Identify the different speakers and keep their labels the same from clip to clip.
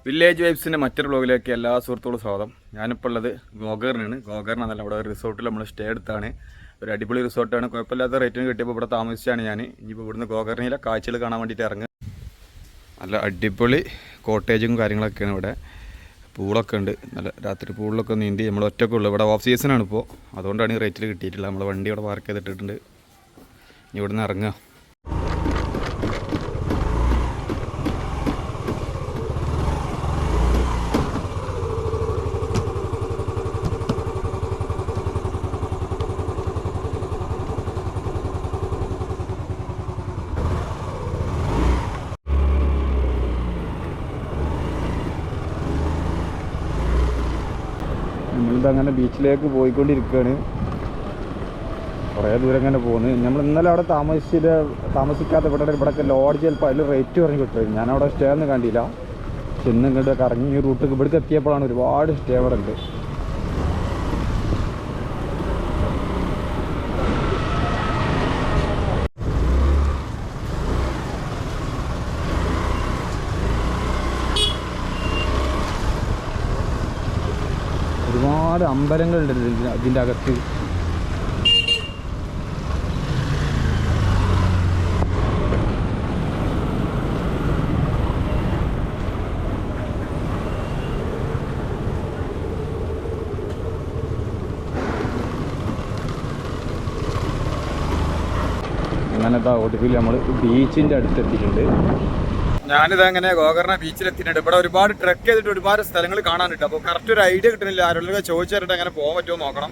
Speaker 1: Village വൈബ്സിൻ്റെ മറ്റൊരു വ്ളോഗിലേക്ക് എല്ലാ സുഹൃത്തുക്കളും സ്വാഗതം. ഞാനിപ്പോൾ ഉള്ളത് ഗോകർണാണ്. ഗോകർണെന്നല്ല, ഇവിടെ ഒരു റിസോർട്ടിൽ നമ്മൾ സ്റ്റേ എടുത്താണ്. ഒരു അടിപൊളി റിസോർട്ടാണ്, കുഴപ്പമില്ലാത്ത റേറ്റിന് കിട്ടിയപ്പോൾ ഇവിടെ താമസിച്ചാണ് ഞാൻ. ഇനിയിപ്പോൾ ഇവിടുന്ന് ഗോകർണയിലെ കാഴ്ചകൾ കാണാൻ വേണ്ടിയിട്ട് ഇറങ്ങുക. നല്ല അടിപൊളി കോട്ടേജും കാര്യങ്ങളൊക്കെയാണ് ഇവിടെ. പൂളൊക്കെ ഉണ്ട്, നല്ല രാത്രി പൂളിലൊക്കെ നീന്തി നമ്മൾ ഒറ്റക്കുള്ളൂ. ഇവിടെ ഓഫ് സീസണാണ് ഇപ്പോൾ, അതുകൊണ്ടാണ് ഈ റേറ്റിൽ കിട്ടിയിട്ടില്ല. നമ്മൾ വണ്ടി ഇവിടെ പാർക്ക് ചെയ്തിട്ടിട്ടുണ്ട്. ഇനി ഇവിടുന്ന് ഇറങ്ങുക. നമ്മളിതങ്ങനെ ബീച്ചിലേക്ക് പോയിക്കൊണ്ടിരിക്കുകയാണ്. കുറേ ദൂരം അങ്ങനെ പോകുന്നു. നമ്മൾ ഇന്നലെ അവിടെ താമസിക്കാത്ത ഇവിടെയൊക്കെ ലോഡ്ജ് ചിലപ്പോൾ അതിൽ റേറ്റ് പറഞ്ഞ് കിട്ടും. ഞാനവിടെ സ്റ്റേ ഒന്നും കണ്ടില്ല. പക്ഷെ ഇന്ന് ഇങ്ങോട്ട് കറങ്ങി റൂട്ട് ഇവിടേക്ക് എത്തിയപ്പോഴാണ് ഒരുപാട് സ്റ്റേ അവിടെ ഉണ്ട്. ഒരുപാട് അമ്പലങ്ങളുണ്ട് ഇതിൻ്റെ അകത്ത്. അങ്ങനത്തെ ഒടുവിൽ നമ്മൾ ബീച്ചിൻ്റെ അടുത്തെത്തിയിട്ടുണ്ട്. ഞാനിത് അങ്ങനെ ഗോകർണ ബീച്ചിലെത്തിയിട്ടുണ്ട്. ഇവിടെ ഒരുപാട് ട്രെക്ക് ചെയ്തിട്ട് ഒരുപാട് സ്ഥലങ്ങൾ കാണാനുണ്ട്. അപ്പോൾ കറക്റ്റ് ഒരു ഐഡിയ കിട്ടുന്നില്ല. ആരോടൊക്കെ ചോദിച്ചിട്ട് അങ്ങനെ പോകാൻ പറ്റുമോ നോക്കണം.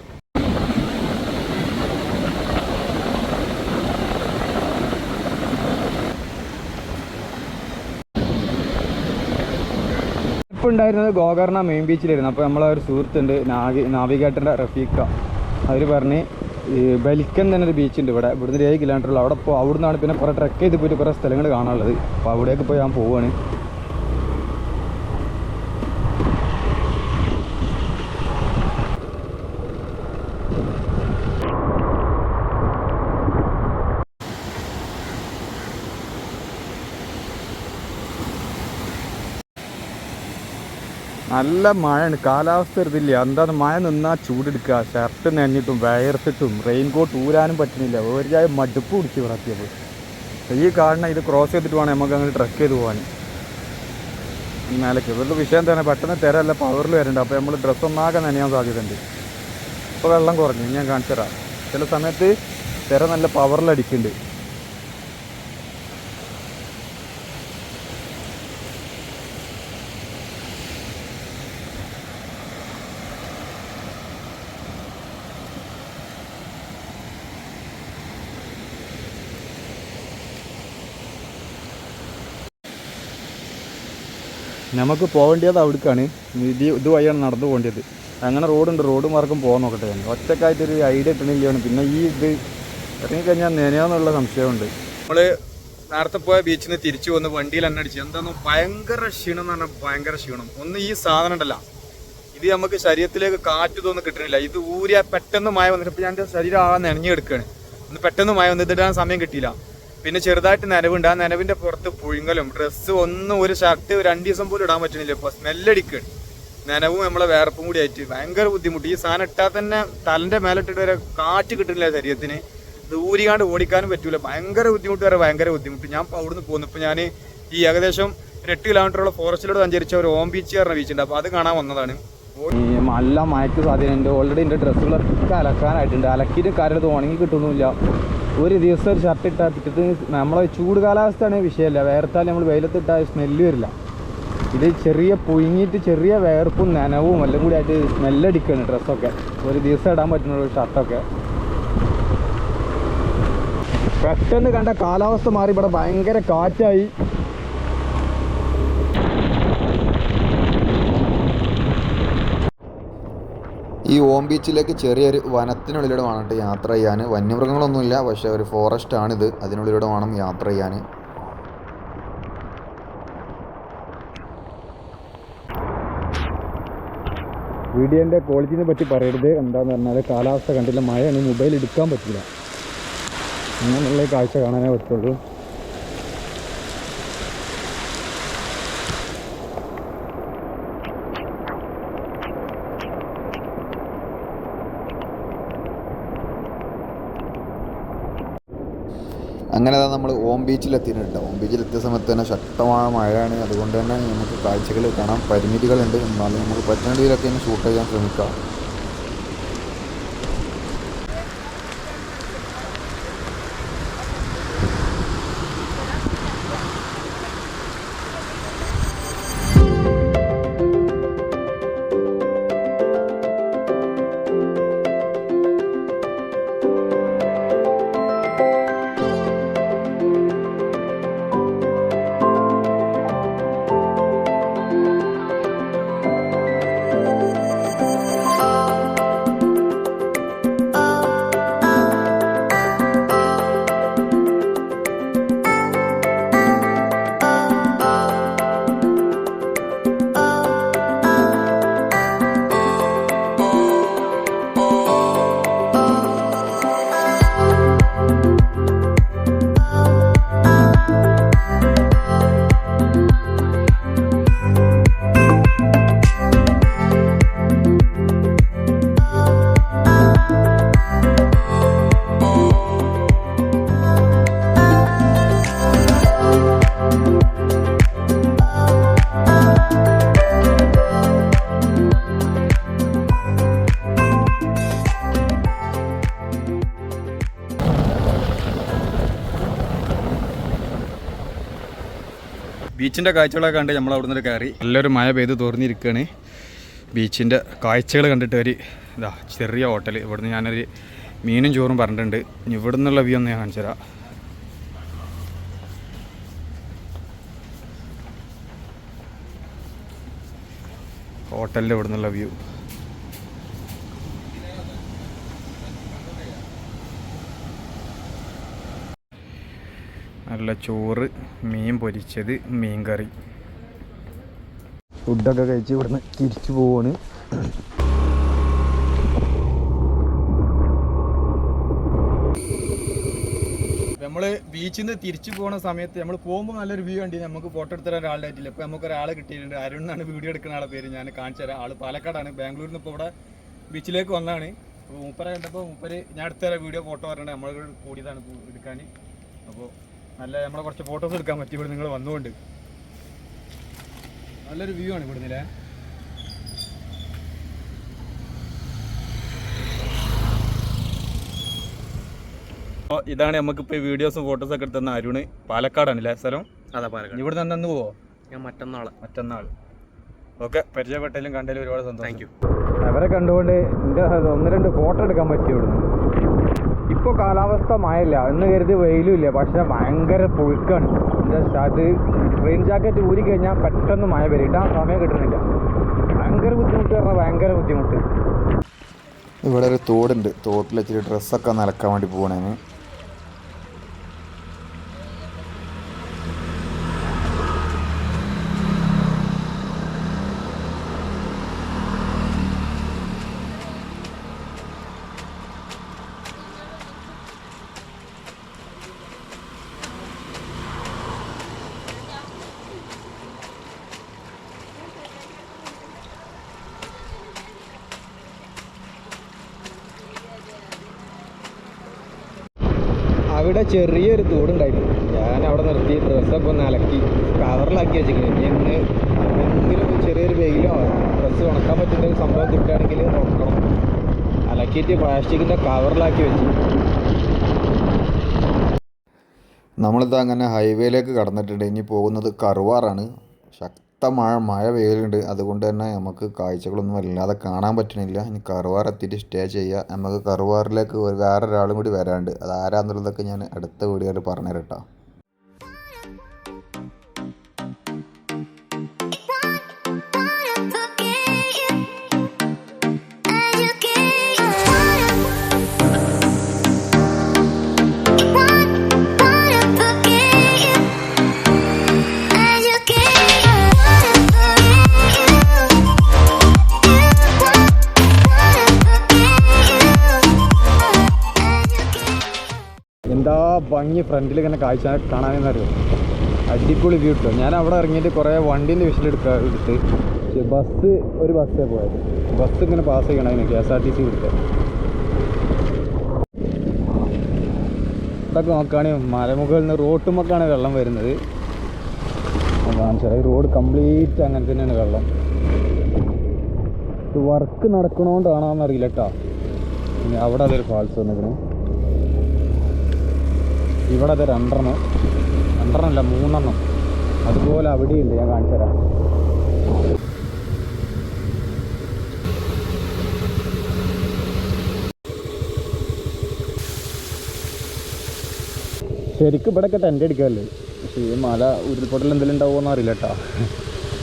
Speaker 1: ഇപ്പോൾ ഉണ്ടായിരുന്നത് ഗോകർണ മെയിൻ ബീച്ചിലായിരുന്നു. അപ്പോൾ നമ്മളെ ഒരു സുഹൃത്തുണ്ട്, നാവിഗേറ്ററിൻ്റെ റഫീഖ, അവർ പറഞ്ഞ് ഈ ബലിക്കൻ തന്നെ ഒരു ബീച്ചുണ്ട് ഇവിടുന്ന് 7 കിലോമീറ്ററുള്ള അവിടെ. അപ്പോൾ അവിടെ നിന്നാണ് പിന്നെ കുറേ ട്രെക്ക് ചെയ്ത് പോയിട്ട് കുറേ സ്ഥലങ്ങൾ കാണാനുള്ളത്. അപ്പോൾ അവിടേക്ക് പോയി ഞാൻ പോവുകയാണ്. നല്ല മഴയാണ്, കാലാവസ്ഥ വരുന്നില്ല. എന്താണ് മഴ നിന്നാൽ ചൂടെടുക്കുക, ഷർട്ട് നനഞ്ഞിട്ടും വയർത്തിട്ടും റെയിൻകോട്ട് ഊരാനും പറ്റുന്നില്ല. ഒരു ചായ മടുപ്പ് പിടിച്ച് വിറക്കിയപ്പോൾ. ഈ കാണുന്ന ഇത് ക്രോസ് ചെയ്തിട്ട് വേണം നമുക്ക് അങ്ങനെ ട്രക്ക് ചെയ്ത് പോകാൻ മേലേക്ക്. ഇവരുടെ വിഷയം തന്നെ പെട്ടെന്ന് തിരല്ല പവറിൽ വരുന്നുണ്ട്. അപ്പോൾ നമ്മൾ ഡ്രസ്സ് ഒന്നാകെ നനയാൻ സാധ്യതയുണ്ട്. ഇപ്പോൾ വെള്ളം കുറഞ്ഞു, ഞാൻ കാണിച്ചു തരാം. ചില സമയത്ത് തിര നല്ല പവറിലടിക്കുന്നുണ്ട്. നമുക്ക് പോകേണ്ടത് അവിടേക്കാണ്. ഇത് വഴിയാണ് നടന്നു പോകേണ്ടത്. അങ്ങനെ റോഡുണ്ട്, റോഡ് മാർഗം പോകാൻ നോക്കട്ടെ. ഞാൻ ഒറ്റക്കായിട്ടൊരു ഐഡിയ കിട്ടണില്ലാണ്. പിന്നെ ഈ ഇത് ഇറങ്ങിക്കഴിഞ്ഞാൽ നനയാന്നുള്ള സംശയമുണ്ട്. നമ്മൾ നേരത്തെ പോയ ബീച്ചിൽ നിന്ന് തിരിച്ചു വന്ന് വണ്ടിയിൽ എണ്ണടിച്ച് എന്താണെന്ന് ഭയങ്കര ക്ഷീണം എന്ന് പറഞ്ഞാൽ ഭയങ്കര ക്ഷീണം. ഒന്ന് ഈ സാധനം ഉണ്ടല്ല, ഇത് നമുക്ക് ശരീരത്തിലേക്ക് കാറ്റ് തോന്നും കിട്ടണില്ല. ഇത് ഊരിയ പെട്ടെന്ന് മഴ വന്നിട്ട് ഇപ്പോൾ ഞാൻ ശരീരം ആകെ നനഞ്ഞു കിടക്കുകയാണ്. ഒന്ന് പെട്ടെന്ന് മഴ വന്നിട്ടിടാൻ സമയം കിട്ടിയില്ല. പിന്നെ ചെറുതായിട്ട് നനവുണ്ട്. ആ നനവിൻ്റെ പുറത്ത് പുഴുങ്ങലും ഡ്രസ്സ് ഒന്നും ഒരു ഷർട്ട് 2 ദിവസം പോലും ഇടാൻ പറ്റുന്നില്ല. ഇപ്പോൾ സ്മെല്ലടിക്കുകയാണ്. നനവും നമ്മളെ വേർപ്പും കൂടി ആയിട്ട് ഭയങ്കര ബുദ്ധിമുട്ട്. ഈ സാധനം ഇട്ടാൽ തന്നെ തലൻ്റെ മേലിട്ടിട്ട് വരെ കാറ്റ് കിട്ടുന്നില്ല ശരീരത്തിന്. ദൂരികാണ്ട് ഓടിക്കാനും പറ്റൂല. ഭയങ്കര ബുദ്ധിമുട്ട് വരെ ഭയങ്കര ബുദ്ധിമുട്ട്. ഞാൻ ഇപ്പോൾ അവിടുന്ന് പോകുന്നു. ഇപ്പോൾ ഞാൻ ഈ ഏകദേശം 8 കിലോമീറ്ററുള്ള ഫോറസ്റ്റിലൂടെ സഞ്ചരിച്ച ഒരു ഓം ബീച്ച് പറഞ്ഞ ബീച്ചുണ്ട്. അപ്പോൾ അത് കാണാൻ വന്നതാണ്. നല്ല മഴയ്ക്ക് സാധ്യതയുണ്ട്. ഓൾറെഡി എൻ്റെ ഡ്രസ്സുകളൊക്കെ അലക്കാനായിട്ടുണ്ട്. അലക്കിയിട്ട് കാര്യത്തിൽ ഉണങ്ങി കിട്ടുന്നില്ല. ഒരു ദിവസം ഒരു ഷർട്ട് ഇട്ടാൽ പിറ്റത്ത് നമ്മളെ ചൂട് കാലാവസ്ഥയാണെങ്കിൽ വിഷയമല്ല. വേർത്താൽ നമ്മൾ വെയിലത്തിട്ടാൽ സ്മെല്ല് വരില്ല. ഇത് ചെറിയ പുഴുങ്ങിയിട്ട് ചെറിയ വേർപ്പും നനവും എല്ലാം കൂടി ആയിട്ട് സ്മെല്ലടിക്കുകയാണ് ഡ്രസ്സൊക്കെ. ഒരു ദിവസം ഇടാൻ പറ്റുന്ന ഒരു ഷർട്ടൊക്കെ. പെട്ടെന്ന് കണ്ട കാലാവസ്ഥ മാറി. ഇവിടെ ഭയങ്കര കാറ്റായി.
Speaker 2: ഈ ഓം ബീച്ചിലേക്ക് ചെറിയൊരു വനത്തിനുള്ളിലൂടെ വേണം യാത്ര ചെയ്യാൻ. വന്യമൃഗങ്ങളൊന്നുമില്ല, പക്ഷേ ഒരു ഫോറസ്റ്റാണിത്. അതിനുള്ളിലൂടെ വേണം യാത്ര ചെയ്യാൻ.
Speaker 1: വീഡിയോൻ്റെ ക്വാളിറ്റിനെ പറ്റി പറയരുത്. എന്താണെന്ന് പറഞ്ഞാൽ കാലാവസ്ഥ കണ്ടില്ല, മഴയാണ്, മൊബൈൽ എടുക്കാൻ പറ്റില്ല. അങ്ങനെയുള്ള കാഴ്ച കാണാനേ പറ്റുള്ളൂ.
Speaker 2: അങ്ങനെ നമ്മൾ ഓം ബീച്ചിലെത്തിയിട്ടുണ്ട് കേട്ടോ. ഓം ബീച്ചിലെത്തിയ സമയത്ത് തന്നെ ശക്തമായ മഴയാണ്. അതുകൊണ്ട് തന്നെ നമുക്ക് കാഴ്ചകൾ കാണാൻ പരിമിതികളുണ്ട്. എന്നാലും നമുക്ക് പറ്റുന്ന രീതിയിലൊക്കെ ഒന്ന് ഷൂട്ട് ചെയ്യാൻ ശ്രമിക്കാം.
Speaker 1: ബീച്ചിൻ്റെ കാഴ്ചകളൊക്കെ കണ്ട് നമ്മൾ അവിടെ നിന്ന് കയറി. നല്ലൊരു മഴ പെയ്ത് തോർന്നിരിക്കുകയാണ്. ബീച്ചിൻ്റെ കാഴ്ചകൾ കണ്ടിട്ട് ഒരു ഇതാ ചെറിയ ഹോട്ടൽ. ഇവിടുന്ന് ഞാനൊരു മീനും ചോറും പറഞ്ഞിട്ടുണ്ട്. ഇനി ഇവിടെ നിന്നുള്ള വ്യൂ ഒന്ന് ഞാൻ കാണിച്ചു തരാം. ഹോട്ടലിൻ്റെ ഇവിടെ നിന്നുള്ള വ്യൂ. നല്ല ചോറ്, മീൻ പൊരിച്ചത്, മീൻ കറി. ഫുഡൊക്കെ കഴിച്ച് ഇവിടുന്ന് തിരിച്ചു പോവാണ്. നമ്മൾ ബീച്ചിൽ നിന്ന് തിരിച്ചു പോകുന്ന സമയത്ത് നമ്മൾ പോകുമ്പോൾ നല്ലൊരു വ്യൂ ഉണ്ട്. നമുക്ക് ഫോട്ടോ എടുത്തരാൻ ഒരാളുടെ ആയിട്ടില്ല. ഇപ്പോൾ നമുക്ക് ഒരാളെ കിട്ടിയിട്ടുണ്ട്. അരുൺ എന്നാണ് വീഡിയോ എടുക്കുന്ന ആളെ പേര്. ഞാൻ കാണിച്ചു തരാം. ആൾ പാലക്കാടാണ്. ബാംഗ്ലൂരിൽ നിന്ന് ഇപ്പോൾ ഇവിടെ ബീച്ചിലേക്ക് വന്നതാണ്. അപ്പോൾ മൂപ്പരെ കണ്ടപ്പോൾ മൂപ്പര് ഞാൻ എടുത്തരാം വീഡിയോ ഫോട്ടോ പറഞ്ഞിട്ട് നമ്മൾ കൂടിയതാണ് എടുക്കാൻ. അപ്പോൾ നല്ല നമ്മളെ കുറച്ച് ഫോട്ടോസ് എടുക്കാൻ പറ്റി ഇവിടെ നിങ്ങൾ വന്നുകൊണ്ട്. നല്ലൊരു വ്യൂ ആണ് ഇവിടുന്നില്ലേ. അപ്പോൾ ഇതാണ് നമുക്കിപ്പോൾ വീഡിയോസും ഫോട്ടോസും ഒക്കെ എടുത്തുന്ന അരുണ്. പാലക്കാടാണല്ലേ സ്ഥലം? അതെ, പാലക്കാട്. ഇവിടെ നിന്ന് അന്ന് പോവോ? ഞാൻ മറ്റന്നാൾ. ഓക്കെ, പരിചയപ്പെട്ടതിലും കണ്ടതിലും ഒരുപാട് സന്തോഷം. Thank you. അവരെ കണ്ടുകൊണ്ട് എൻ്റെ 1-2 ഫോട്ടോ എടുക്കാൻ പറ്റി ഇവിടുന്ന്. ഇപ്പോൾ കാലാവസ്ഥ മഴയില്ല എന്ന് കരുതി വെയിലും ഇല്ല, പക്ഷെ ഭയങ്കര പുഴുക്കാണ്. അത് റെയിൻ ജാക്കറ്റ് ഊരി കഴിഞ്ഞാൽ പെട്ടെന്ന് മഴ വരും. ഇടാൻ സമയം കിട്ടുന്നില്ല. ഭയങ്കര ബുദ്ധിമുട്ട് പറഞ്ഞാൽ ഭയങ്കര ബുദ്ധിമുട്ട്.
Speaker 2: ഇവിടെ ഒരു തോടുണ്ട്. തോട്ടിൽ വെച്ചിട്ട് ഡ്രസ്സൊക്കെ നനക്കാൻ വേണ്ടി പോകണേന്.
Speaker 1: അവിടെ ചെറിയൊരു തോടുണ്ടായിരുന്നു. ഞാൻ അവിടെ നിർത്തി ഡ്രസ്സൊക്കെ ഒന്ന് അലക്കി കവറിലാക്കി വെച്ചിരിക്കുന്നത്. ഇനി എന്തെങ്കിലും ചെറിയൊരു വെയിലോ ഡ്രസ്സ് ഉണക്കാൻ പറ്റുന്ന ഒരു സംഭവം കിട്ടുകയാണെങ്കിൽ നോക്കണം. അലക്കിയിട്ട് പ്ലാസ്റ്റിക്കിൻ്റെ കവറിലാക്കി വെച്ചു.
Speaker 2: നമ്മളിത് അങ്ങനെ ഹൈവേയിലേക്ക് കടന്നിട്ടുണ്ട്. ഇനി പോകുന്നത് കറുവാറാണ്. ശക്തമായ മഴ പെയ്യലുണ്ട്. അതുകൊണ്ട് തന്നെ നമുക്ക് കാഴ്ചകളൊന്നും വല്ലാതെ കാണാൻ പറ്റണില്ല. ഇനി കറുവാർ എത്തിയിട്ട് സ്റ്റേ ചെയ്യുക. നമുക്ക് കറുവാറിലേക്ക് വേറൊരാളും കൂടി വരാണ്ട്. അത് ആരാന്നുള്ളതൊക്കെ ഞാൻ അടുത്ത വീഡിയോയിൽ പറഞ്ഞുതരാം കേട്ടോ.
Speaker 1: എന്താ ഭംഗി ഫ്രണ്ടിൽ ഇങ്ങനെ കാഴ്ച കാണാനെന്നറിയോ. അടിപൊളി വ്യൂ കിട്ടും. ഞാൻ അവിടെ ഇറങ്ങിയിട്ട് കുറേ വണ്ടീൻ്റെ വിഷലെടുത്ത് ഒരു ബസ്സേ പോയത്. ബസ് ഇങ്ങനെ പാസ് ചെയ്യണം. അതിന് KSRTC വിളിച്ചത്. ഇങ്ങോട്ടൊക്കെ നോക്കുകയാണെങ്കിൽ മലമുകളിൽ നിന്ന് റോട്ടുമൊക്കെയാണ് വെള്ളം വരുന്നത്. കാണിച്ചാൽ ഈ റോഡ് കംപ്ലീറ്റ് അങ്ങനെ തന്നെയാണ് വെള്ളം. ഇത് വർക്ക് നടക്കണോണ്ടാണോന്ന് അറിയില്ല കേട്ടോ. പിന്നെ അവിടെ അതൊരു ഫാൾസ് വന്നിരിക്കണേ. ഇവിടെ അത് രണ്ടെണ്ണമല്ല 3 അതുപോലെ അവിടെയുണ്ട്. ഞാൻ കാണിച്ചു തരാം. ശരിക്കും ഇവിടെയൊക്കെ ടെൻ്റ് അടിക്കാമല്ലേ. പക്ഷേ ഈ മല ഉരുൾപൊട്ടൽ എന്തെങ്കിലും ഉണ്ടാവുമോയെന്ന് അറിയില്ല കേട്ടോ.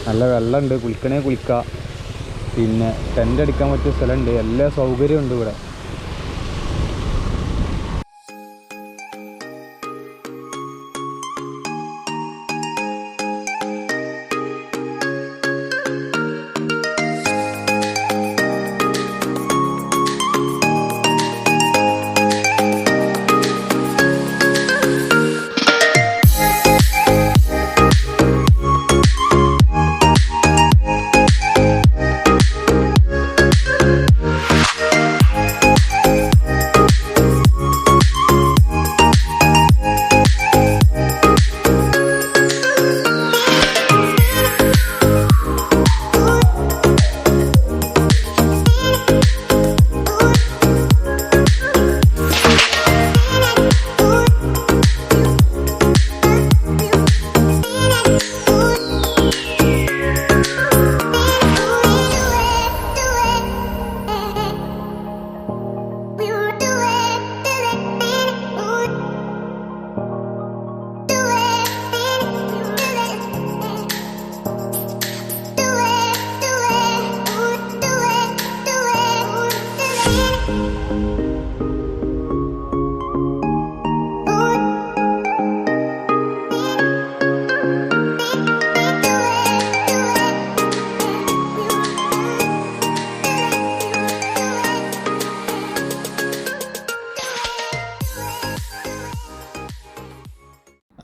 Speaker 1: നല്ല വെള്ളമുണ്ട്, കുളിക്കണേ കുളിക്കാം. പിന്നെ ടെൻ്റ് അടിക്കാൻ പറ്റിയ സ്ഥലമുണ്ട്, എല്ലാ സൗകര്യമുണ്ട് ഇവിടെ.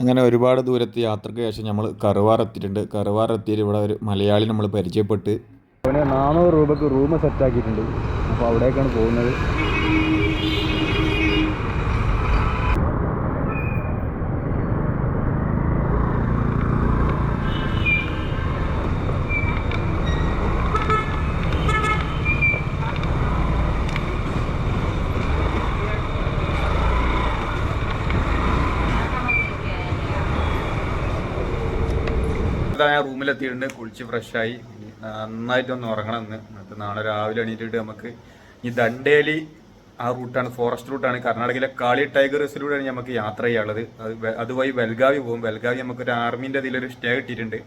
Speaker 2: അങ്ങനെ ഒരുപാട് ദൂരത്തെ യാത്രയ്ക്ക് ശേഷം നമ്മൾ കറുവാർ എത്തിയിട്ടുണ്ട്. കറുവാർ എത്തിയിട്ട് ഇവിടെ ഒരു മലയാളി നമ്മൾ പരിചയപ്പെട്ട്
Speaker 1: അവന് 400 രൂപയ്ക്ക് റൂം സെറ്റാക്കിയിട്ടുണ്ട്. അപ്പോൾ അവിടേക്കാണ് പോകുന്നത്.
Speaker 2: ഞാൻ റൂമിലെത്തിയിട്ടുണ്ട്. കുളിച്ച് ഫ്രഷായി നന്നായിട്ടൊന്ന് ഉറങ്ങണം എന്ന്. എന്നിട്ട് നാളെ രാവിലെ എണീറ്റിട്ട് നമുക്ക് ഈ ദണ്ടേലി ആ റൂട്ടാണ്, ഫോറസ്റ്റ് റൂട്ടാണ്. കർണാടകയിലെ കാളി ടൈഗർ റിസർവിലൂടെയാണ് നമുക്ക് യാത്ര ചെയ്യാനുള്ളത്. അതുവഴി ബൽഗാവി പോകും. ബൽഗാവി നമുക്കൊരു ആർമീൻ്റെ അതിലൊരു സ്റ്റേ കിട്ടിയിട്ടുണ്ട്.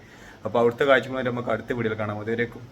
Speaker 2: അപ്പോൾ അവിടുത്തെ കാഴ്ചകൾ നമുക്ക് അടുത്ത വീഡിയോയിൽ കാണാം. അതുവരേക്കും